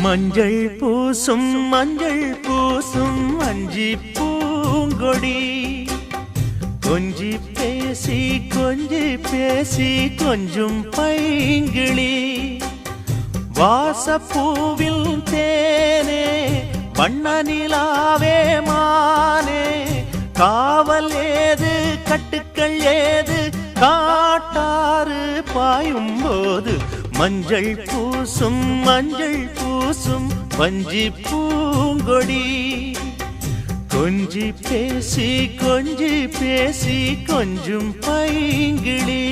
மஞ்சள் பூசும் அஞ்சி பூங்கொடி கொஞ்சி பேசி கொஞ்சும் பைங்கிளி வாசப்பூவில் தேனே வண்ண நிலாவே மானே காவல் ஏது கட்டுக்கள் ஏது காட்டாறு பாயும் போது மஞ்சள் பூசும் வஞ்சி பூங்கொடி கொஞ்சி பேசி கொஞ்சும் பைங்கிளி